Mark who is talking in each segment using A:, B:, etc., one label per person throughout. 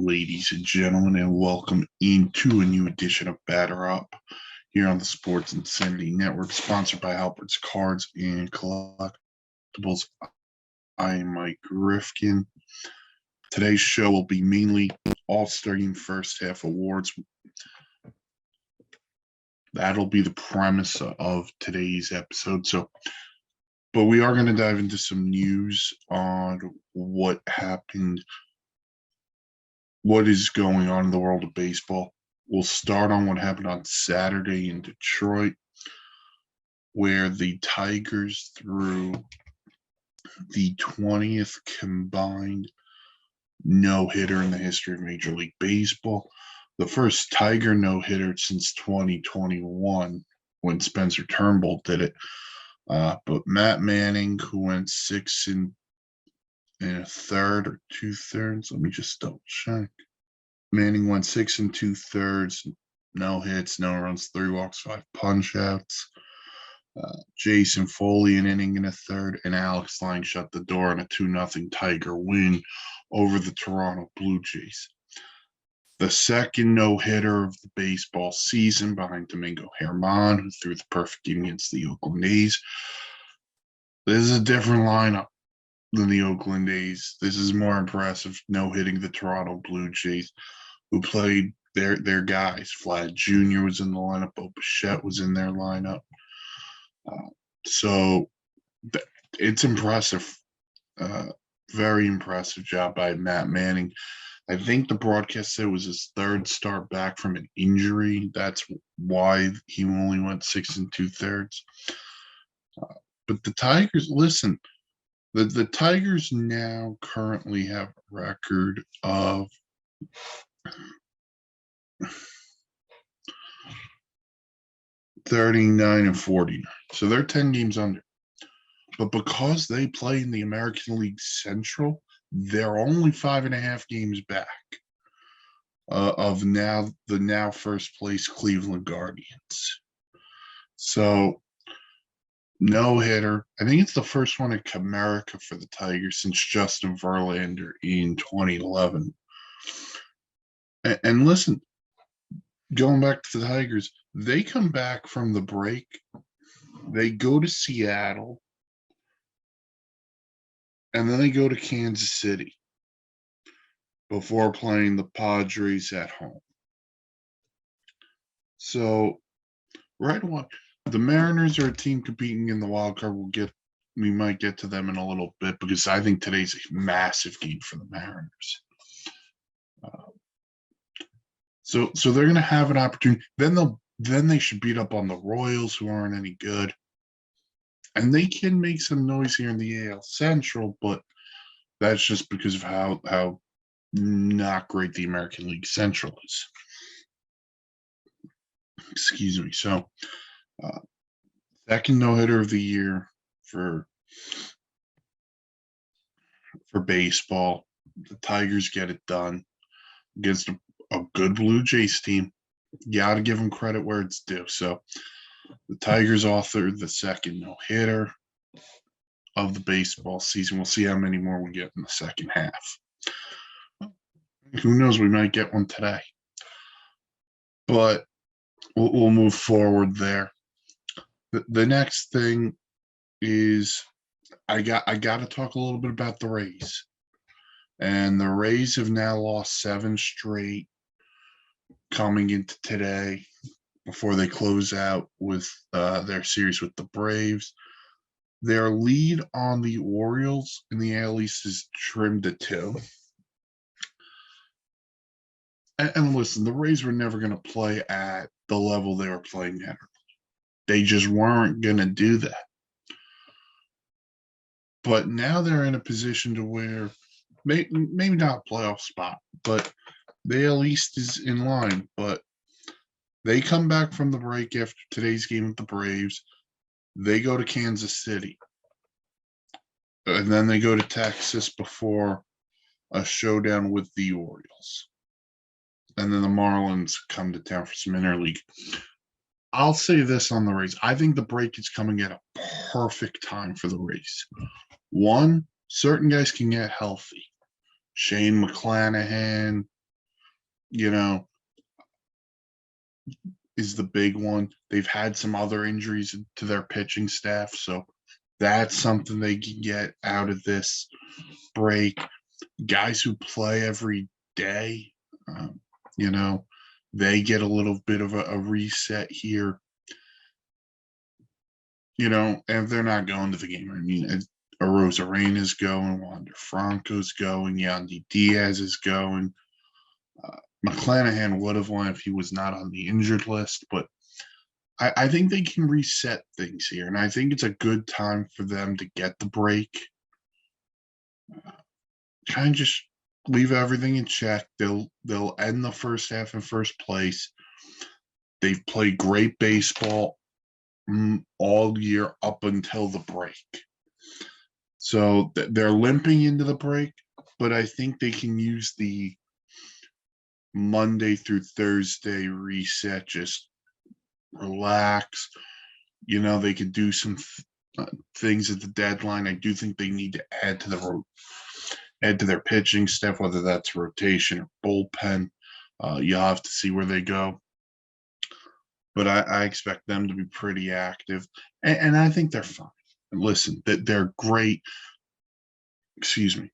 A: ladies and gentlemen, and welcome into a new edition of Batter Up here on the Sports Insanity Network, sponsored by Albert's Cards and Collectibles. I am Mike Rifkin. Today's show will be mainly All-Star Game First Half Awards. That'll be the premise of today's episode. But we are going to dive into some news on what happened, what is going on in the world of baseball. We'll start on what happened on Saturday in Detroit, where the Tigers threw the 20th combined no-hitter in the history of Major League Baseball. The first Tiger no-hitter since 2021 when Spencer Turnbull did it. But Matt Manning, who went 6 and a third or 2/3, let me just double check. Manning went 6 and 2/3, no hits, no runs, 3 walks, 5 punch outs. Jason Foley an inning and a third, and Alex Lang shut the door on a 2-0 Tiger win over the Toronto Blue Jays. The second no-hitter of the baseball season behind Domingo Germán, who threw the perfect game against the Oakland A's. This is a different lineup than the Oakland A's. This is more impressive, no-hitting the Toronto Blue Jays, who played their guys. Vlad Jr. was in the lineup. Bo Bichette was in their lineup. So it's impressive. Very impressive job by Matt Manning. I think the broadcast said it was his third start back from an injury. That's why he only went 6 and 2/3. But the Tigers, listen, the Tigers now currently have a record of 39 and 49. So they're 10 games under. But because they play in the American League Central, they're only 5.5 games back of the now first place Cleveland Guardians. So no hitter. I think it's the first one in Comerica for the Tigers since Justin Verlander in 2011. And listen, going back to the Tigers, they come back from the break. They go to Seattle. And then they go to Kansas City before playing the Padres at home. So, right away, the Mariners are a team competing in the wild card. We might get to them in a little bit because I think today's a massive game for the Mariners. So they're going to have an opportunity. Then they should beat up on the Royals, who aren't any good. And they can make some noise here in the AL Central, but that's just because of how not great the American League Central is. Excuse me. So, second no-hitter of the year for baseball. The Tigers get it done against a good Blue Jays team. You got to give them credit where it's due. So, the Tigers authored the second no-hitter of the baseball season. We'll see how many more we get in the second half. Who knows? We might get one today. But we'll move forward there. The next thing is I got to talk a little bit about the Rays. And the Rays have now lost 7 straight coming into today, before they close out with their series with the Braves. Their lead on the Orioles in the AL East is trimmed to 2. And listen, the Rays were never going to play at the level they were playing at. They just weren't going to do that. But now they're in a position to where maybe not a playoff spot, but the AL East is in line. But they come back from the break after today's game with the Braves. They go to Kansas City. And then they go to Texas before a showdown with the Orioles. And then the Marlins come to town for some interleague. I'll say this on the Rays. I think the break is coming at a perfect time for the Rays. One, certain guys can get healthy. Shane McClanahan, you know, is the big one. They've had some other injuries to their pitching staff, so that's something they can get out of this break. Guys who play every day, um, you know, they get a little bit of a reset here, and they're not going to the game. I mean, Arozarena's going, Wander Franco's going, Yandy Diaz is going. McClanahan would have won if he was not on the injured list, but I think they can reset things here, and I think it's a good time for them to get the break. Kind of just leave everything in check. They'll end the first half in first place. They've played great baseball all year up until the break. So they're limping into the break, but I think they can use the Monday through Thursday reset, just relax. They could do some things at the deadline. I do think they need to add to their pitching staff, whether that's rotation or bullpen. You'll have to see where they go. But I expect them to be pretty active, and I think they're fine. And listen, they're great. Excuse me.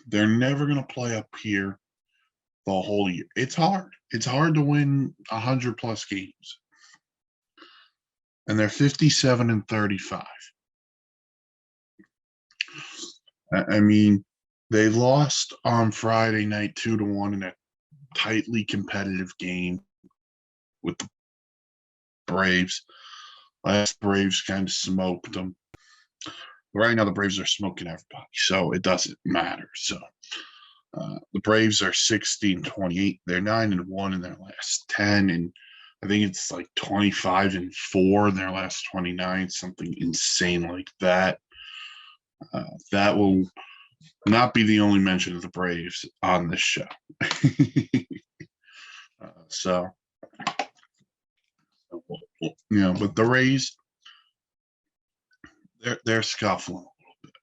A: They're never going to play up here the whole year. It's hard. It's hard to win 100+ games. And they're 57-35. I mean, they lost on Friday night 2-1 in a tightly competitive game with the Braves. Last Braves kind of smoked them. Right now, the Braves are smoking everybody, so it doesn't matter. So the Braves are 16-28. They're 9-1 in their last 10, and I think it's like 25-4 in their last 29, something insane like that. That will not be the only mention of the Braves on this show. But the Rays, they're scuffling a little bit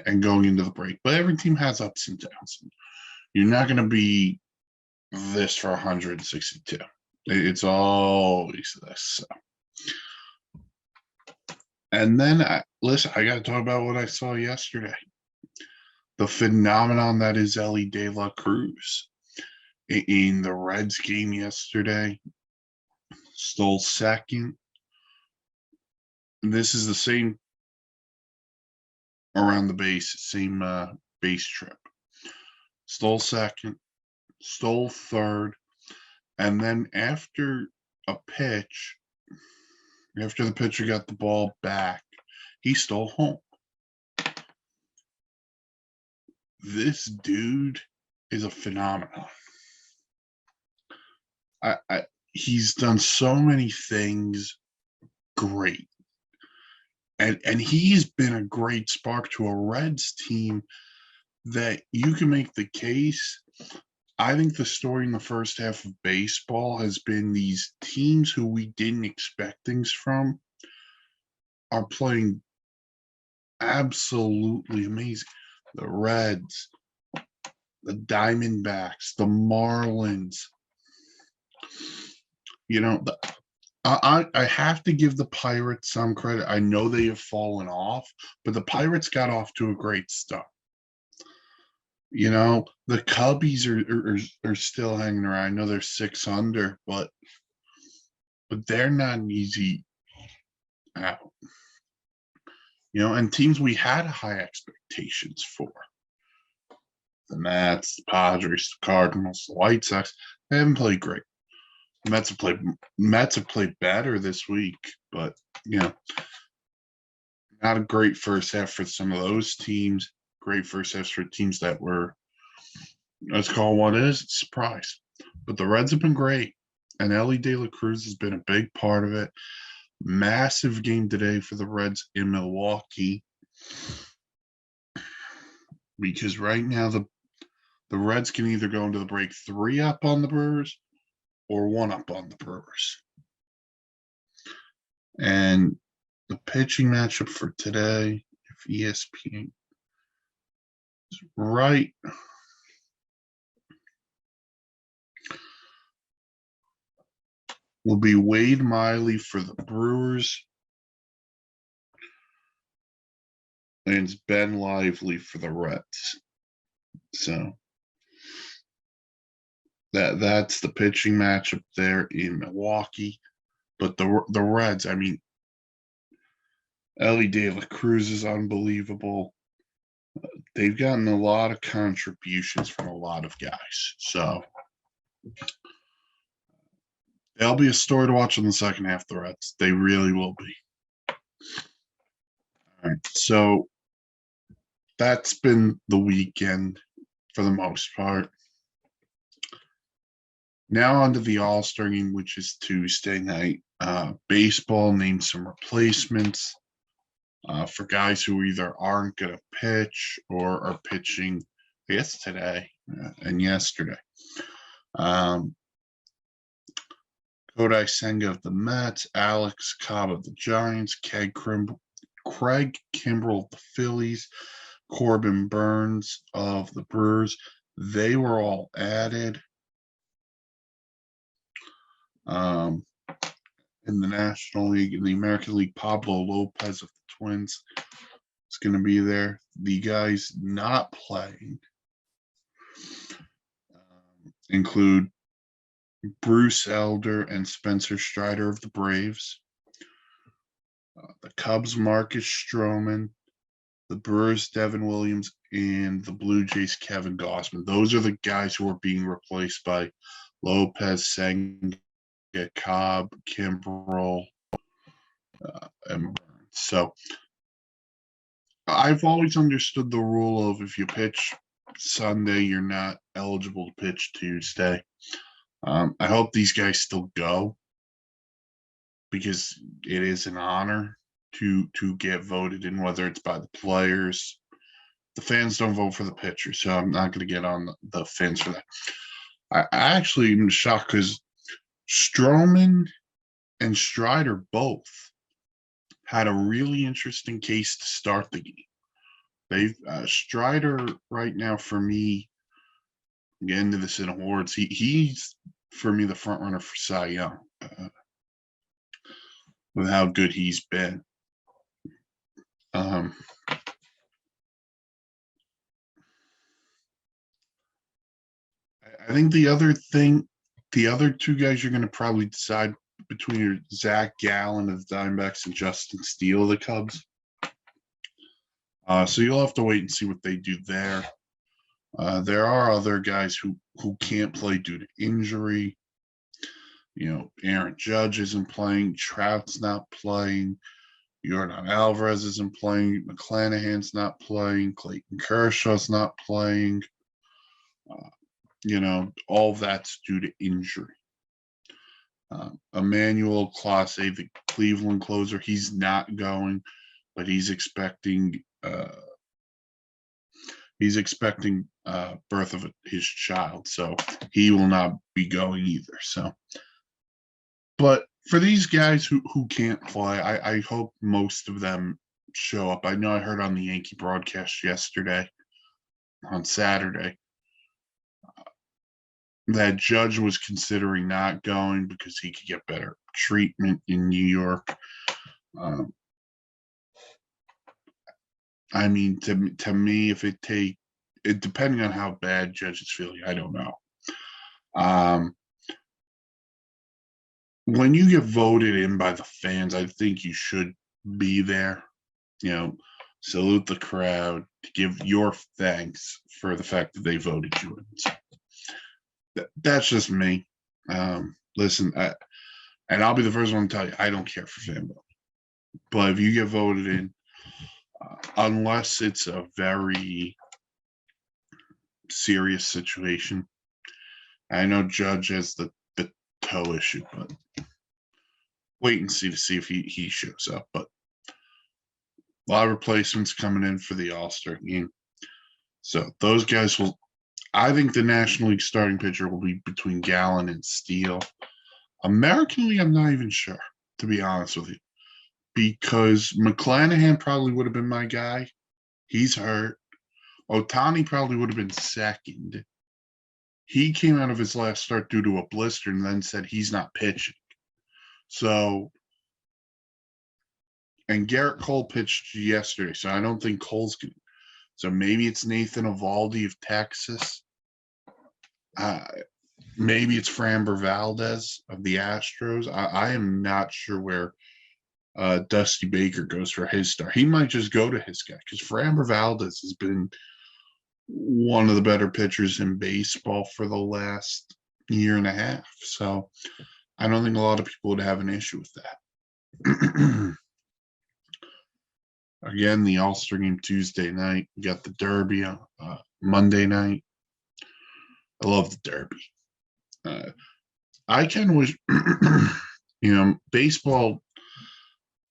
A: and going into the break. But every team has ups and downs. You're not going to be this for 162. It's always this. So. And then, listen, I got to talk about what I saw yesterday. The phenomenon that is Elly De La Cruz. In the Reds game yesterday, stole second. This is the same around the base, same base trip. Stole second, stole third, and then after the pitcher got the ball back, he stole home. This dude is a phenomenon. He's done so many things great. And he's been a great spark to a Reds team that you can make the case. I think the story in the first half of baseball has been these teams who we didn't expect things from are playing absolutely amazing. The Reds, the Diamondbacks, the Marlins. I have to give the Pirates some credit. I know they have fallen off, but the Pirates got off to a great start. The Cubbies are still hanging around. I know they're 6 under, but they're not an easy out. And teams we had high expectations for. The Mets, the Padres, the Cardinals, the White Sox, they haven't played great. The Mets have played better this week, but not a great first half for some of those teams. Great first halves for teams that were, let's call what it is, it's a surprise. But the Reds have been great, and Elly De La Cruz has been a big part of it. Massive game today for the Reds in Milwaukee, because right now the Reds can either go into the break 3 up on the Brewers or 1 up on the Brewers. And the pitching matchup for today, if ESPN is right, will be Wade Miley for the Brewers and it's Ben Lively for the Reds. So that's the pitching matchup there in Milwaukee. But the Reds, I mean, Ellie De La Cruz is unbelievable. They've gotten a lot of contributions from a lot of guys. So they'll be a story to watch in the second half of the Reds. They really will be. All right. So that's been the weekend for the most part. Now on to the All-Star game, which is Tuesday night. Baseball named some replacements for guys who either aren't going to pitch or are pitching, I guess, today and yesterday. Kodai Senga of the Mets, Alex Cobb of the Giants, Craig Kimbrell of the Phillies, Corbin Burns of the Brewers. They were all added. In the National League, in the American League, Pablo Lopez of the Twins is going to be there. The guys not playing include Bruce Elder and Spencer Strider of the Braves, the Cubs' Marcus Stroman, the Brewers' Devin Williams, and the Blue Jays' Kevin Gausman. Those are the guys who are being replaced by Lopez, Senga, Cobb, Kimbrell, and Burns. So I've always understood the rule of if you pitch Sunday, you're not eligible to pitch Tuesday. I hope these guys still go because it is an honor to get voted in, whether it's by the players. The fans don't vote for the pitcher, so I'm not going to get on the fans for that. I actually am shocked because Stroman and Strider both had a really interesting case to start the game. Strider right now for me, get into this in awards. He's for me the front runner for Cy Young with how good he's been. I think the other two guys you're going to probably decide between are Zach Gallen of the Diamondbacks and Justin Steele of the Cubs. So you'll have to wait and see what they do there. There are other guys who can't play due to injury. You know, Aaron Judge isn't playing. Trout's not playing. Yordan Alvarez isn't playing. McClanahan's not playing. Clayton Kershaw's not playing. You know, all of that's due to injury. Emmanuel Clase, the Cleveland closer, he's not going, but he's expecting birth of his child, so he will not be going either. So, but for these guys who can't play, I hope most of them show up. I know I heard on the Yankee broadcast yesterday, on Saturday, that Judge was considering not going because he could get better treatment in New York. I mean, to me, if it depending on how bad Judge is feeling, I don't know. When you get voted in by the fans, I think you should be there. You know, salute the crowd, to give your thanks for the fact that they voted you in. So that's just me. Listen, and I'll be the first one to tell you, I don't care for fan voting. But if you get voted in, unless it's a very serious situation, I know Judge has the toe issue, but wait and see if he shows up. But a lot of replacements coming in for the All-Star game. So those guys will, I think the National League starting pitcher will be between Gallen and Steele. American League, I'm not even sure, to be honest with you, because McClanahan probably would have been my guy. He's hurt. Ohtani probably would have been second. He came out of his last start due to a blister and then said he's not pitching. So, and Garrett Cole pitched yesterday, so I don't think Cole's going to. So maybe it's Nathan Eovaldi of Texas. Maybe it's Framber Valdez of the Astros. I am not sure where Dusty Baker goes for his start. He might just go to his guy because Framber Valdez has been one of the better pitchers in baseball for the last year and a half. So I don't think a lot of people would have an issue with that. Again, the All-Star game Tuesday night. We got the Derby Monday night. I love the Derby. I can wish, baseball.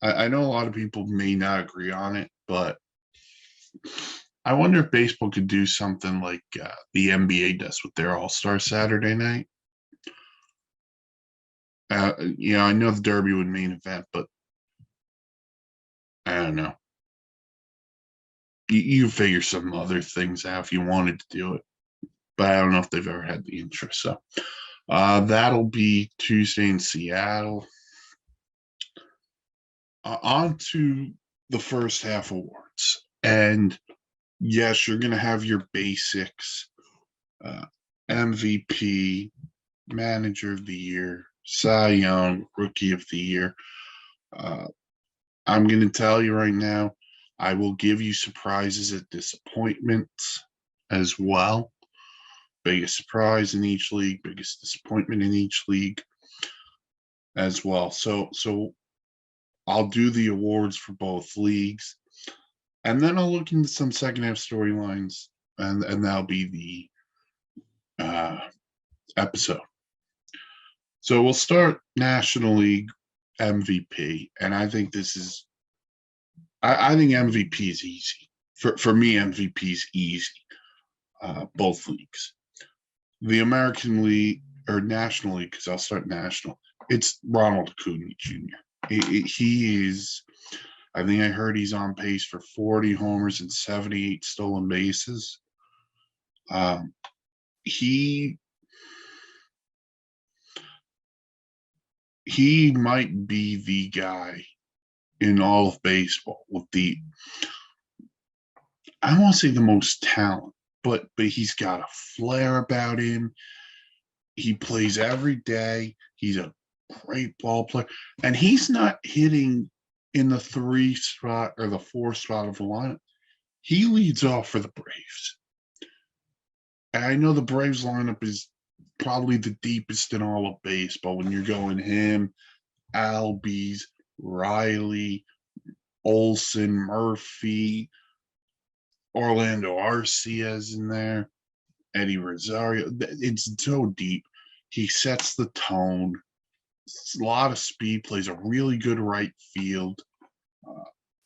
A: I know a lot of people may not agree on it, but I wonder if baseball could do something like the NBA does with their All-Star Saturday night. I know the Derby would main event, but I don't know. You figure some other things out if you wanted to do it, but I don't know if they've ever had the interest. So that'll be Tuesday in Seattle. On to the first half awards. And yes, you're going to have your basics, MVP, Manager of the Year, Cy Young, Rookie of the Year. I'm going to tell you right now, I will give you surprises and disappointments as well. Biggest surprise in each league, biggest disappointment in each league as well. So I'll do the awards for both leagues, and then I'll look into some second half storylines, and that'll be the episode. So we'll start National League MVP, and I think this is, I think MVP is easy. For me, MVP is easy. Both leagues. The American League, or National League, because I'll start National, it's Ronald Acuna Jr. He is, I think I heard he's on pace for 40 homers and 78 stolen bases. He might be the guy in all of baseball with the, I won't say the most talent, but he's got a flair about him. He plays every day. He's a great ball player, and he's not hitting in the 3 spot or the 4 spot of the lineup. He leads off for the Braves. And I know the Braves lineup is probably the deepest in all of baseball when you're going him, Albies, Riley, Olson, Murphy, Orlando Arcia's in there, Eddie Rosario. It's so deep. He sets the tone. It's a lot of speed, plays a really good right field.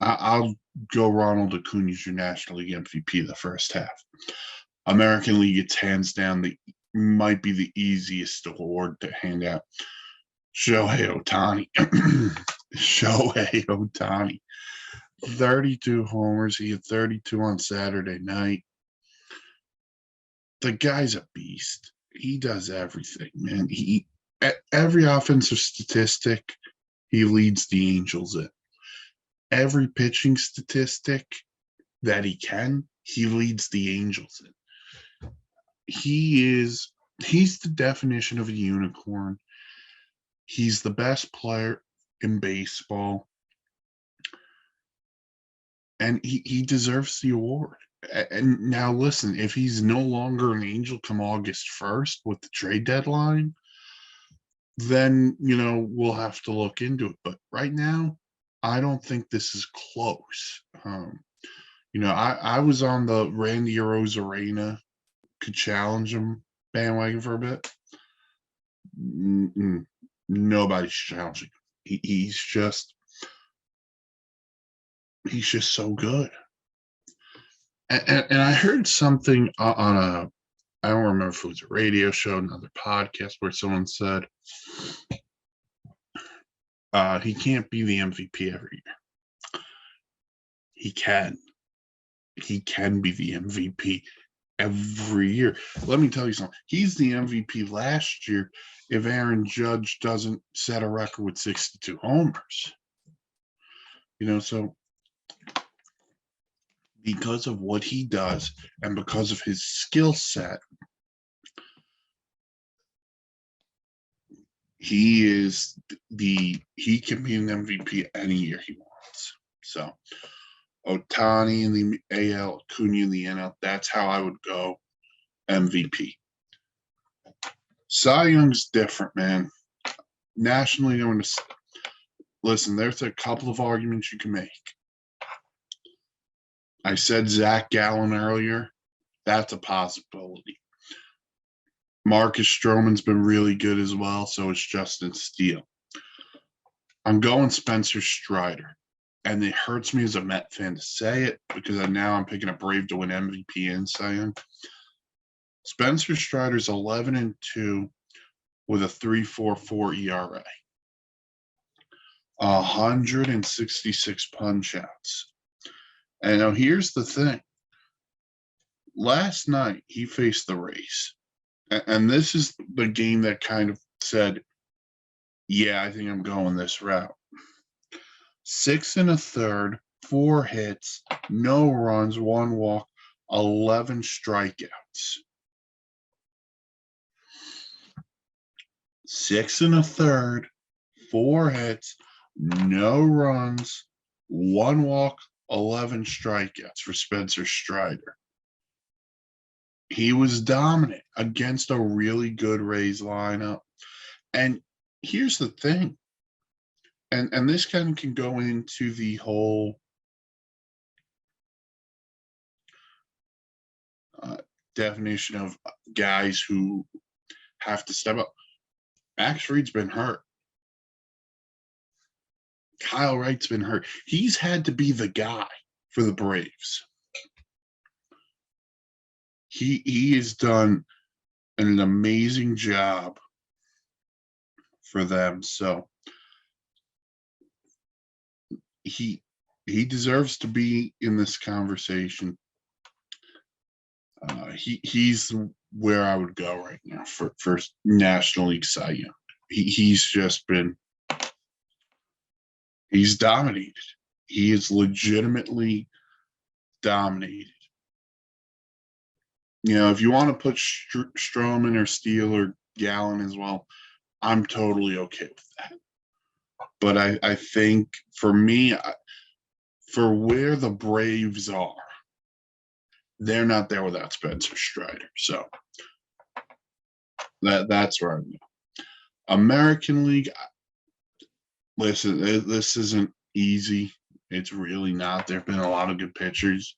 A: I'll go Ronald Acuna as your National League MVP the first half. American League, it's hands down might be the easiest award to hand out. Shohei Ohtani. Shohei Ohtani. 32 homers. He had 32 on Saturday night. The guy's a beast. He does everything, man. Every offensive statistic, he leads the Angels in. Every pitching statistic that he leads the Angels in. He's the definition of a unicorn. He's the best player in baseball. And he deserves the award. And now listen, if he's no longer an Angel come August 1st with the trade deadline, then, we'll have to look into it. But right now, I don't think this is close. I was on the Randy Arozarena could challenge him bandwagon for a bit. Nobody's challenging him. He's just so good. And I heard something on I don't remember if it was a radio show, another podcast, where someone said he can't be the MVP every year. He can be the MVP every year. Let me tell you something. He's the MVP last year if Aaron Judge doesn't set a record with 62 homers. So because of what he does and because of his skill set, he can be an MVP any year he wants. So Ohtani in the AL, Acuna in the NL, that's how I would go MVP. Cy Young's different, man. Nationally, listen, there's a couple of arguments you can make. I said Zach Gallen earlier. That's a possibility. Marcus Stroman's been really good as well, so it's Justin Steele. I'm going Spencer Strider. And it hurts me as a Met fan to say it because now I'm picking a Brave to win MVP and Cy Young. Spencer Strider's 11-2 with a 3.44 ERA. 166 punch outs. And now here's the thing. Last night he faced the Rays. And this is the game that kind of said, yeah, I think I'm going this route. 6 1/3, 4 hits, no runs, 1 walk, 11 strikeouts. 6 1/3, 4 hits, no runs, 1 walk, 11 strikeouts for Spencer Strider. He was dominant against a really good Rays lineup. And here's the thing. And this kind of can go into the whole definition of guys who have to step up. Max Fried's been hurt. Kyle Wright's been hurt. He's had to be the guy for the Braves. He has done an amazing job for them. So he deserves to be in this conversation. He's where I would go right now for National League Cy Young. He's dominated. He is legitimately dominated. If you want to put Stroman or Steele or Gallen as well, I'm totally okay with that. But I think for me, for where the Braves are, they're not there without Spencer Strider. So that's where I'm at. American League, listen, this isn't easy. It's really not. There have been a lot of good pitchers.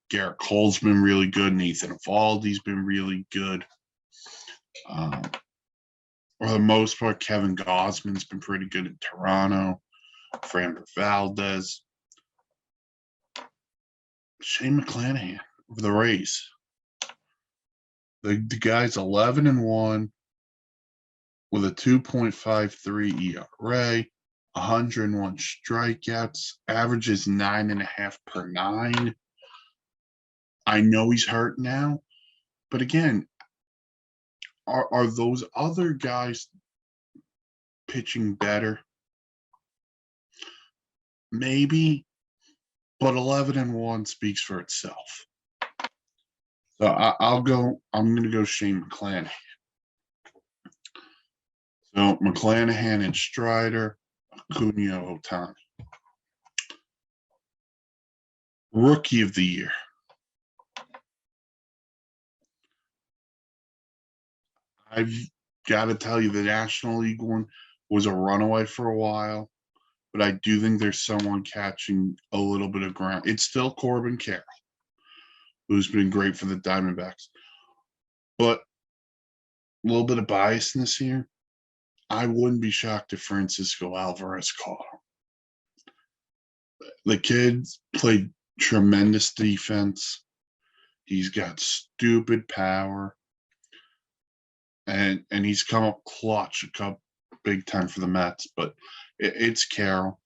A: Garrett Cole's been really good. Nathan Eovaldi's been really good. For the most part, Kevin Gausman's been pretty good in Toronto. Framber Valdez. Shane McClanahan of the Rays. The guy's 11-1 with a 2.53 ERA, 101 strikeouts, averages 9.5 per 9. I know he's hurt now, but again, are those other guys pitching better? Maybe, but 11-1 speaks for itself. So I'm going to go Shane McClanahan. So McClanahan and Strider, Acuna, Ohtani. Rookie of the Year. I've got to tell you, the National League one was a runaway for a while, but I do think there's someone catching a little bit of ground. It's still Corbin Carroll, who's been great for the Diamondbacks. But a little bit of biasness here. I wouldn't be shocked if Francisco Alvarez caught him. The kid played tremendous defense. He's got stupid power. And he's come up clutch a couple big time for the Mets. But it's Carroll.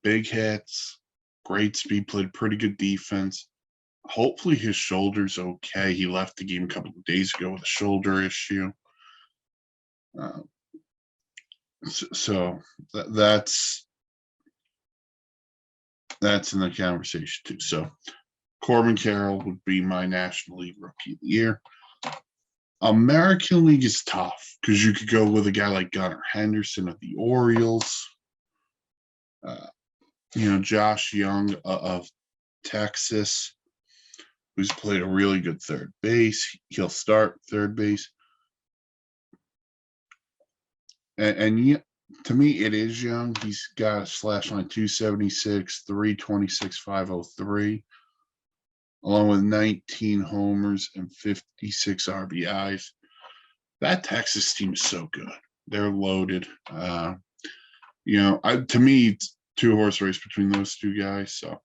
A: Big hits, great speed, played pretty good defense. Hopefully his shoulder's okay. He left the game a couple of days ago with a shoulder issue. Uh, so that's in the conversation too. So Corbin Carroll would be my National League Rookie of the Year. American League is tough because you could go with a guy like Gunnar Henderson of the Orioles. Josh Young of Texas, who's played a really good third base. He'll start third base. And to me, it is Young. He's got a slash line 276, 326, 503, along with 19 homers and 56 RBIs. That Texas team is so good. They're loaded. To me, it's two-horse race between those two guys. So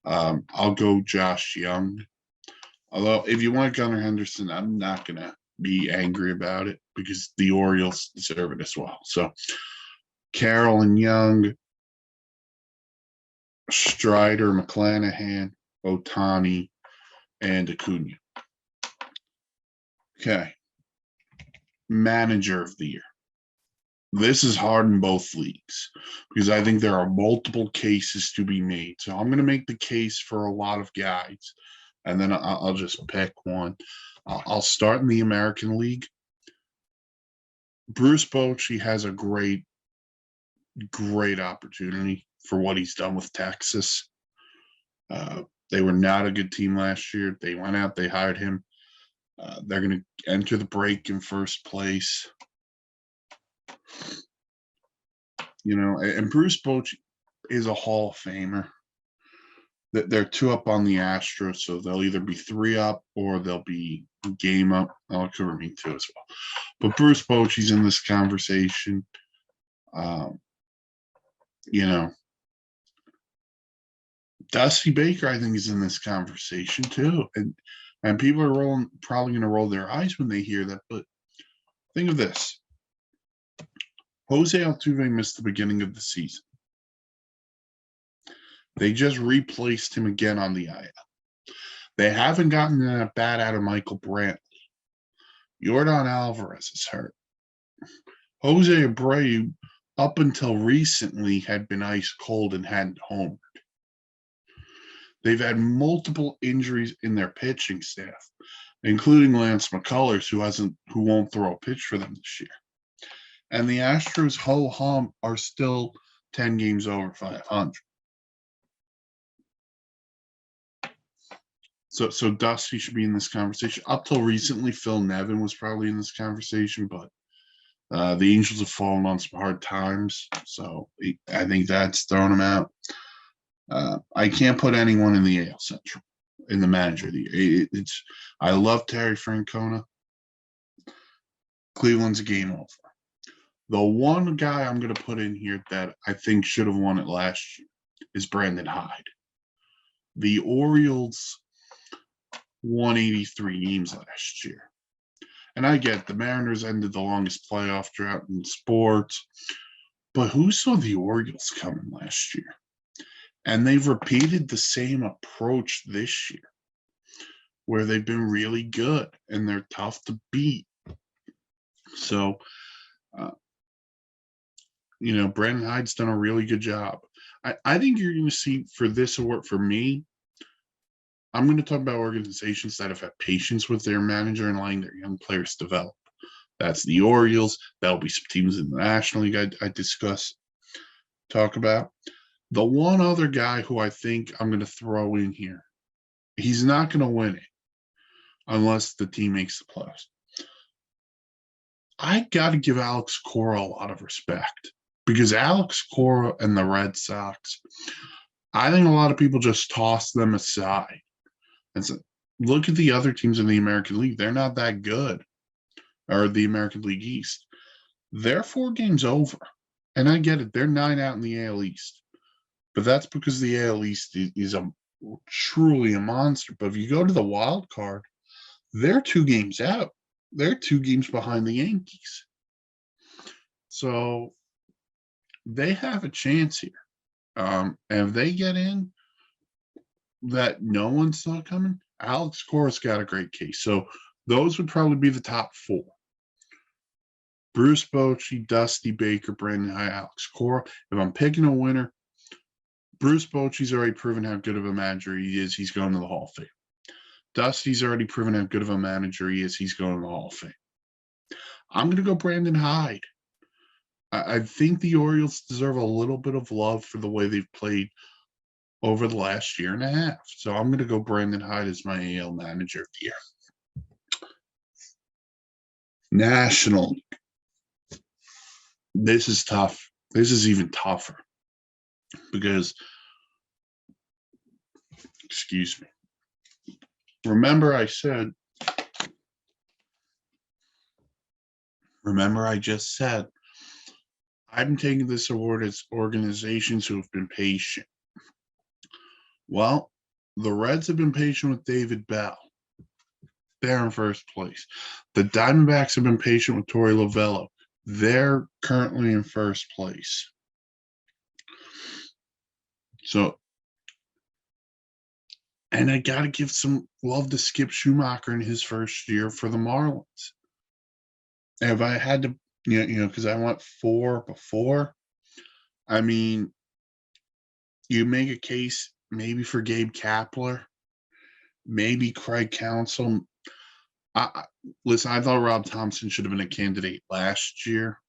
A: I'll go Josh Young. Although, if you want Gunnar Henderson, I'm not going to be angry about it because the Orioles deserve it as well. So Carroll and Young, Strider, McClanahan, Ohtani, and Acuna. Okay. Manager of the Year. This is hard in both leagues because I think there are multiple cases to be made. So I'm going to make the case for a lot of guys, and then I'll just pick one. I'll start in the American League. Bruce Bochy has a great opportunity for what he's done with Texas. They were not a good team last year. They went out, they hired him. They're going to enter the break in first place. And Bruce Bochy is a Hall of Famer. They're 2 up on the Astros, so they'll either be 3 up or they'll be game up. I'll cover me 2 as well. But Bruce Bochy's in this conversation. Dusty Baker, I think, is in this conversation too. And people are probably going to roll their eyes when they hear that. But think of this. Jose Altuve missed the beginning of the season. They just replaced him again on the IL. They haven't gotten a bat out of Michael Brantley. Yordan Alvarez is hurt. Jose Abreu, up until recently, had been ice cold and hadn't homered. They've had multiple injuries in their pitching staff, including Lance McCullers, who won't throw a pitch for them this year. And the Astros ho-hum are still 10 games over 500. So Dusty should be in this conversation. Up till recently, Phil Nevin was probably in this conversation, but the Angels have fallen on some hard times, so I think that's thrown him out. I can't put anyone in the AL Central in the manager of the year. I love Terry Francona. Cleveland's a game over. The one guy I'm going to put in here that I think should have won it last year is Brandon Hyde. The Orioles won 83 games last year. And I get the Mariners ended the longest playoff drought in sports, but who saw the Orioles coming last year? And they've repeated the same approach this year, where they've been really good and they're tough to beat. So, Brandon Hyde's done a really good job. I think you're going to see for this award, for me, I'm going to talk about organizations that have had patience with their manager and letting their young players develop. That's the Orioles. That'll be some teams in the National League I talk about. The one other guy who I think I'm going to throw in here, he's not going to win it unless the team makes the playoffs. I got to give Alex Cora a lot of respect because Alex Cora and the Red Sox, I think a lot of people just toss them aside. And so, look at the other teams in the American League. They're not that good, or the American League East. They're 4 games over. And I get it. They're 9 out in the AL East. But that's because the AL East is truly a monster. But if you go to the wild card, they're 2 games out. They're 2 games behind the Yankees. So they have a chance here. And if they get in, that no one saw coming, Alex Cora's got a great case. So those would probably be the top 4. Bruce Bochy, Dusty Baker, Brandon Hyde, Alex Cora. If I'm picking a winner, Bruce Bochy's already proven how good of a manager he is. He's going to the Hall of Fame. Dusty's already proven how good of a manager he is. He's going to the Hall of Fame. I'm going to go Brandon Hyde. I think the Orioles deserve a little bit of love for the way they've played over the last year and a half. So I'm going to go Brandon Hyde as my AL manager of the year. National League. This is tough. This is even tougher because, excuse me. Remember I just said, I'm taking this award as organizations who have been patient. Well, the Reds have been patient with David Bell. They're in first place. The Diamondbacks have been patient with Torey Lovullo. They're currently in first place. So, and I got to give some love to Skip Schumacher in his first year for the Marlins. If I had to, because I went 4 before, I mean, you make a case maybe for Gabe Kapler, maybe Craig Counsell. Listen, I thought Rob Thompson should have been a candidate last year,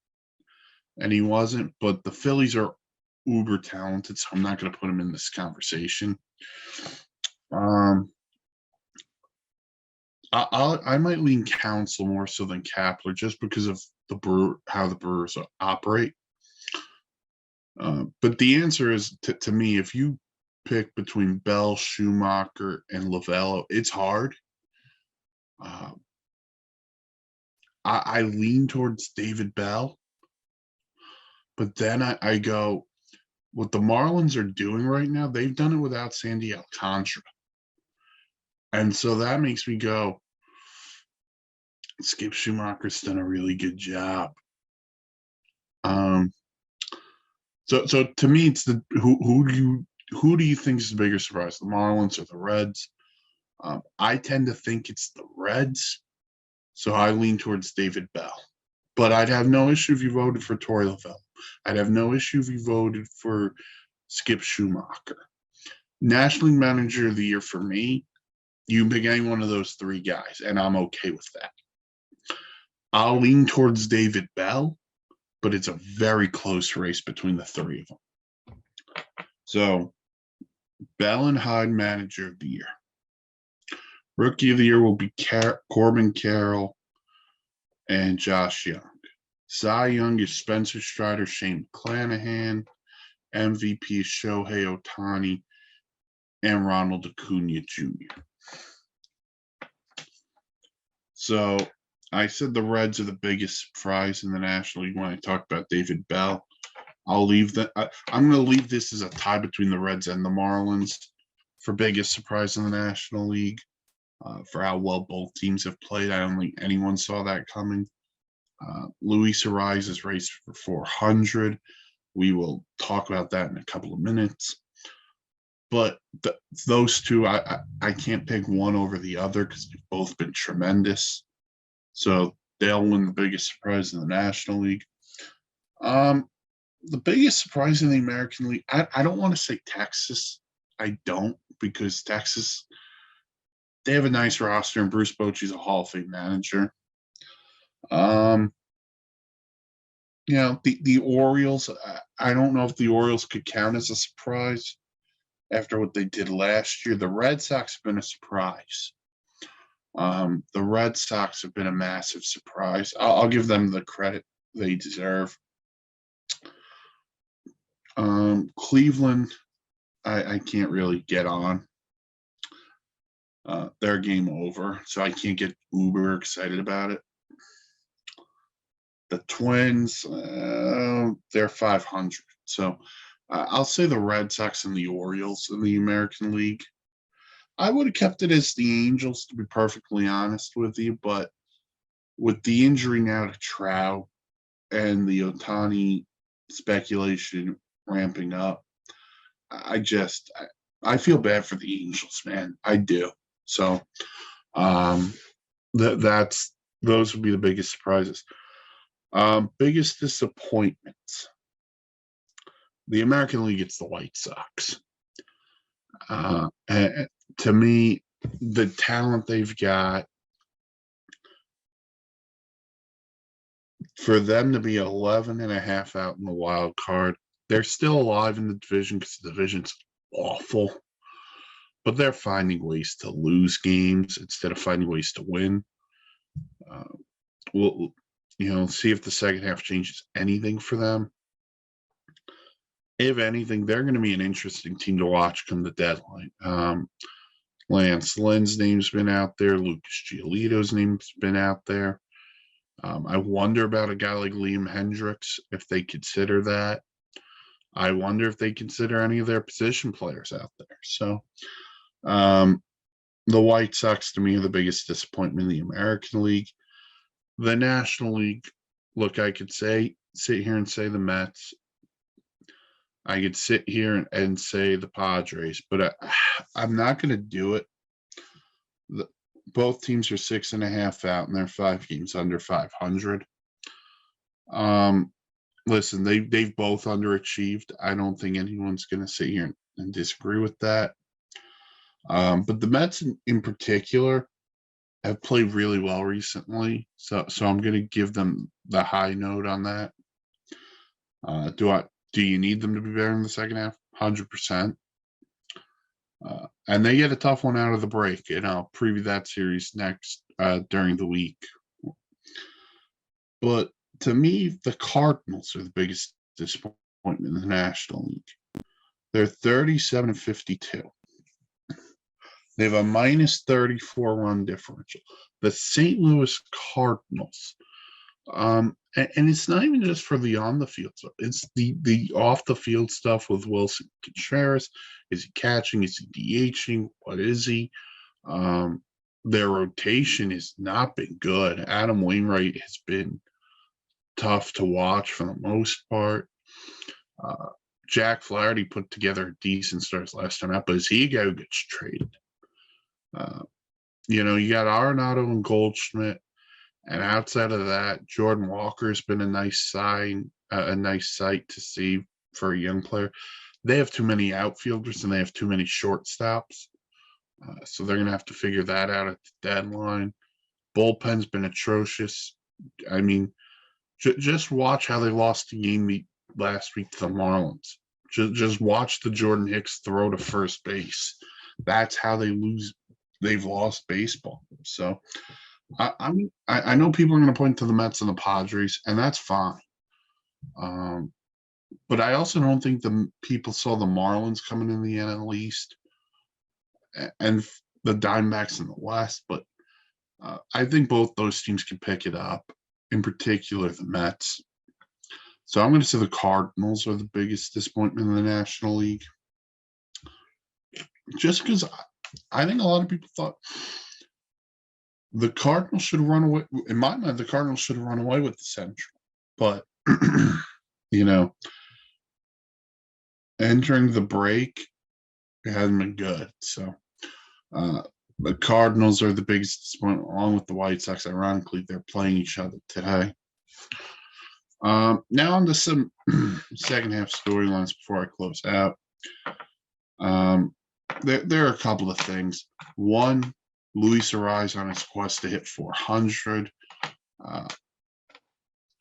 A: and he wasn't. But the Phillies are uber talented, so I'm not going to put him in this conversation. I might lean Counsell more so than Kapler, just because of how the Brewers operate. But the answer is, to me, if you pick between Bell, Schumacher, and Lovullo, it's hard. I lean towards David Bell, but then I go, what the Marlins are doing right now, they've done it without Sandy Alcantara. And so that makes me go, Skip Schumacher's done a really good job. So to me, it's who do you think is the bigger surprise, the Marlins or the Reds? I tend to think it's the Reds, so I lean towards David Bell. But I'd have no issue if you voted for Torey Lovullo. I'd have no issue if you voted for Skip Schumacher. National League Manager of the Year for me, you can pick any one of those 3 guys, and I'm okay with that. I'll lean towards David Bell, but it's a very close race between the 3 of them. So, Bell and Hyde, Manager of the Year. Rookie of the Year will be Corbin Carroll and Josh Young. Cy Young is Spencer Strider, Shane McClanahan. MVP is Shohei Ohtani and Ronald Acuna Jr. So I said the Reds are the biggest surprise in the National League when I talked about David Bell. I'll leave that. I'm going to leave this as a tie between the Reds and the Marlins for biggest surprise in the National League. For how well both teams have played, I don't think anyone saw that coming. Luis Ariz is raced for 400. We will talk about that in a couple of minutes. But those two, I can't pick one over the other because they've both been tremendous. So they'll win the biggest surprise in the National League. The biggest surprise in the American League, I don't want to say Texas. I don't, because Texas, they have a nice roster, and Bruce Bochy's a Hall of Fame manager. The Orioles, I don't know if the Orioles could count as a surprise after what they did last year. The Red Sox have been a surprise. The Red Sox have been a massive surprise. I'll give them the credit they deserve. Cleveland, I can't really get on. They're game over, so I can't get uber excited about it. The Twins, they're 500. So I'll say the Red Sox and the Orioles in the American League. I would have kept it as the Angels, to be perfectly honest with you, but with the injury now to Trout and the Ohtani speculation ramping up, I feel bad for the Angels, man. I do. So that's those would be the biggest surprises. Biggest disappointments. The American League, it's the White Sox. And to me, the talent they've got, for them to be 11 and a half out in the wild card, they're still alive in the division because the division's awful, but they're finding ways to lose games instead of finding ways to win. We'll, see if the second half changes anything for them. If anything, they're going to be an interesting team to watch come the deadline. Lance Lynn's name's been out there. Lucas Giolito's name's been out there. I wonder about a guy like Liam Hendricks, if they consider that. I wonder if they consider any of their position players out there. So the White Sox, to me, are the biggest disappointment in the American League. The National League, look, I could sit here and say the Mets. I could sit here and say the Padres, but I'm not going to do it. Both teams are 6.5 out, and they're 5 games under 500. Listen, they've both underachieved. I don't think anyone's going to sit here and disagree with that. But the Mets in particular have played really well recently, so I'm going to give them the high note on that. Do you need them to be better in the second half? 100%. And they get a tough one out of the break, and I'll preview that series next during the week. But to me, the Cardinals are the biggest disappointment in the National League. They're 37-52. They have a minus 34 run differential. The St. Louis Cardinals. And it's not even just for the on the field stuff. It's the off the field stuff with Wilson Contreras. Is he catching? Is he DHing? What is he? Their rotation has not been good. Adam Wainwright has been tough to watch for the most part. Jack Flaherty put together a decent start last time out, but his ego gets traded. You got Arenado and Goldschmidt. And outside of that, Jordan Walker's been a nice sign, a nice sight to see for a young player. They have too many outfielders and they have too many shortstops. So they're going to have to figure that out at the deadline. Bullpen's been atrocious. I mean, just watch how they lost the game last week to the Marlins. Just watch the Jordan Hicks throw to first base. That's how they lose. They've lost baseball. So I know people are going to point to the Mets and the Padres, and that's fine. But I also don't think the people saw the Marlins coming in the NL East and the Diamondbacks in the West. But I think both those teams can pick it up, in particular the Mets. So I'm going to say the Cardinals are the biggest disappointment in the National League. Just because I think a lot of people thought the Cardinals should have run away. In my mind, the Cardinals should have run away with the Central. But, entering the break, it hasn't been good. So the Cardinals are the biggest disappointment, along with the White Sox. Ironically, they're playing each other today. Now on to some second half storylines before I close out. There are a couple of things. One, Luis Ariz on his quest to hit 400.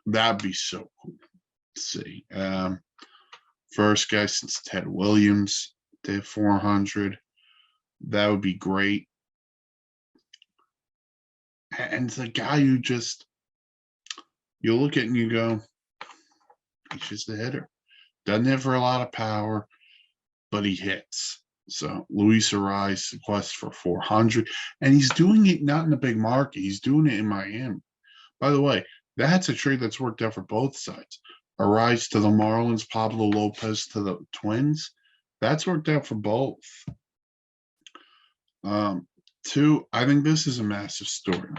A: That'd be so cool to see. First guy since Ted Williams to hit 400. That would be great. And the guy who you look at and you go, he's just a hitter. Doesn't hit for a lot of power, but he hits. So Luis Ariz, the quest for 400. And he's doing it not in a big market. He's doing it in Miami. By the way, that's a trade that's worked out for both sides. Ariz to the Marlins, Pablo Lopez to the Twins. That's worked out for both. Two, I think this is a massive story.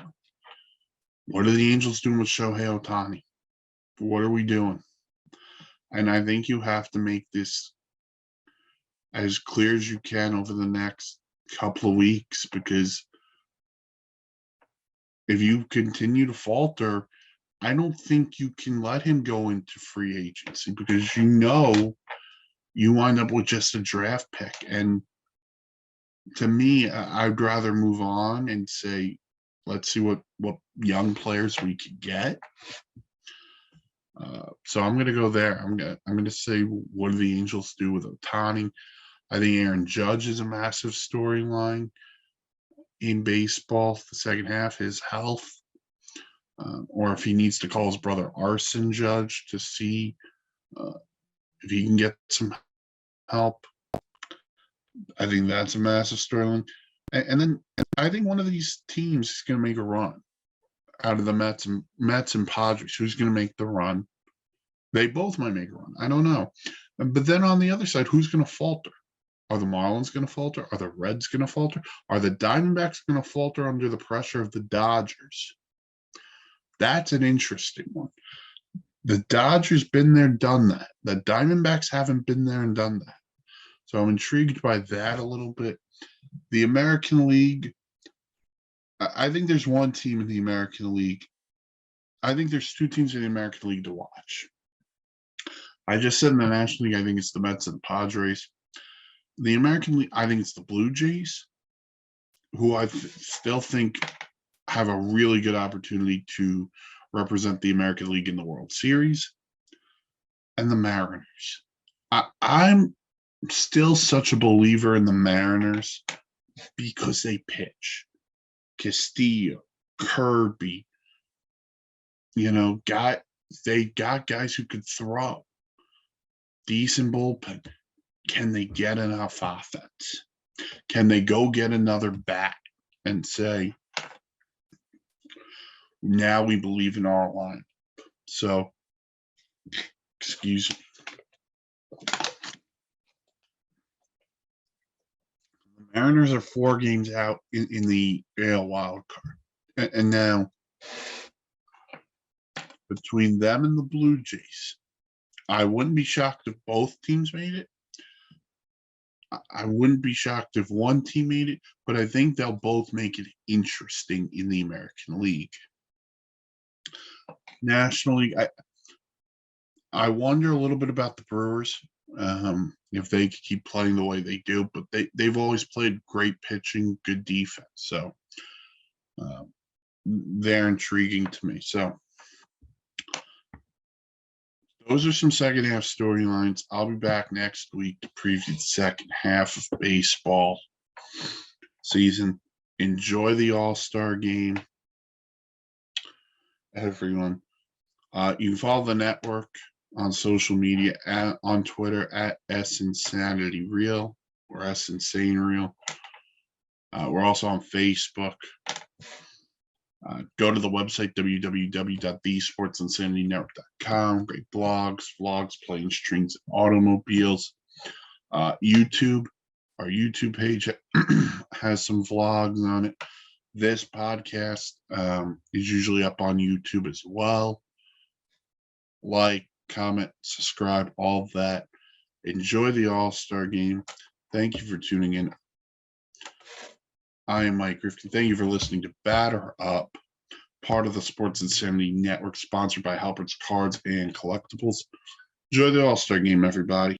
A: What are the Angels doing with Shohei Ohtani? What are we doing? And I think you have to make this. as clear as you can over the next couple of weeks, because if you continue to falter, I don't think you can let him go into free agency, because you wind up with just a draft pick. And to me, I'd rather move on and say, let's see what young players we could get. So I'm going to go there. I'm going to say, what do the Angels do with Ohtani? I think Aaron Judge is a massive storyline in baseball. The second half, his health, or if he needs to call his brother Arson Judge to see if he can get some help. I think that's a massive storyline. And then I think one of these teams is going to make a run out of the Mets and Padres. Who's going to make the run? They both might make a run. I don't know. But then on the other side, who's going to falter? Are the Marlins going to falter? Are the Reds going to falter? Are the Diamondbacks going to falter under the pressure of the Dodgers? That's an interesting one. The Dodgers been there, done that. The Diamondbacks haven't been there and done that. So I'm intrigued by that a little bit. The American League, I think there's one team in the American League. I think there's two teams in the American League to watch. I just said in the National League, I think it's the Mets and the Padres. The American League, I think it's the Blue Jays, who I still think have a really good opportunity to represent the American League in the World Series, and the Mariners. I'm still such a believer in the Mariners because they pitch. Castillo, Kirby, they got guys who could throw. Decent bullpen. Can they get enough offense? Can they go get another bat and say, now we believe in our line? So, excuse me. The Mariners are 4 games out in the AL wild card. And now, between them and the Blue Jays, I wouldn't be shocked if both teams made it. I wouldn't be shocked if one team made it, but I think they'll both make it interesting in the American League. National League, I wonder a little bit about the Brewers, if they could keep playing the way they do, but they've always played great pitching, good defense. So they're intriguing to me. So those are some second half storylines. I'll be back next week to preview the second half of baseball season. Enjoy the All-Star game, everyone. You can follow the network on social media, on Twitter at SInsanityReal or SInsaneReal. We're also on Facebook. Go to the website, www.thesportsinsanitynetwork.com. Great blogs, vlogs, planes, trains, and automobiles. YouTube, our YouTube page has some vlogs on it. This podcast is usually up on YouTube as well. Like, comment, subscribe, all of that. Enjoy the All-Star game. Thank you for tuning in. I am Mike Rifkin. Thank you for listening to Batter Up, part of the Sports Insanity Network, sponsored by Halpert's Cards and Collectibles. Enjoy the All-Star game, everybody.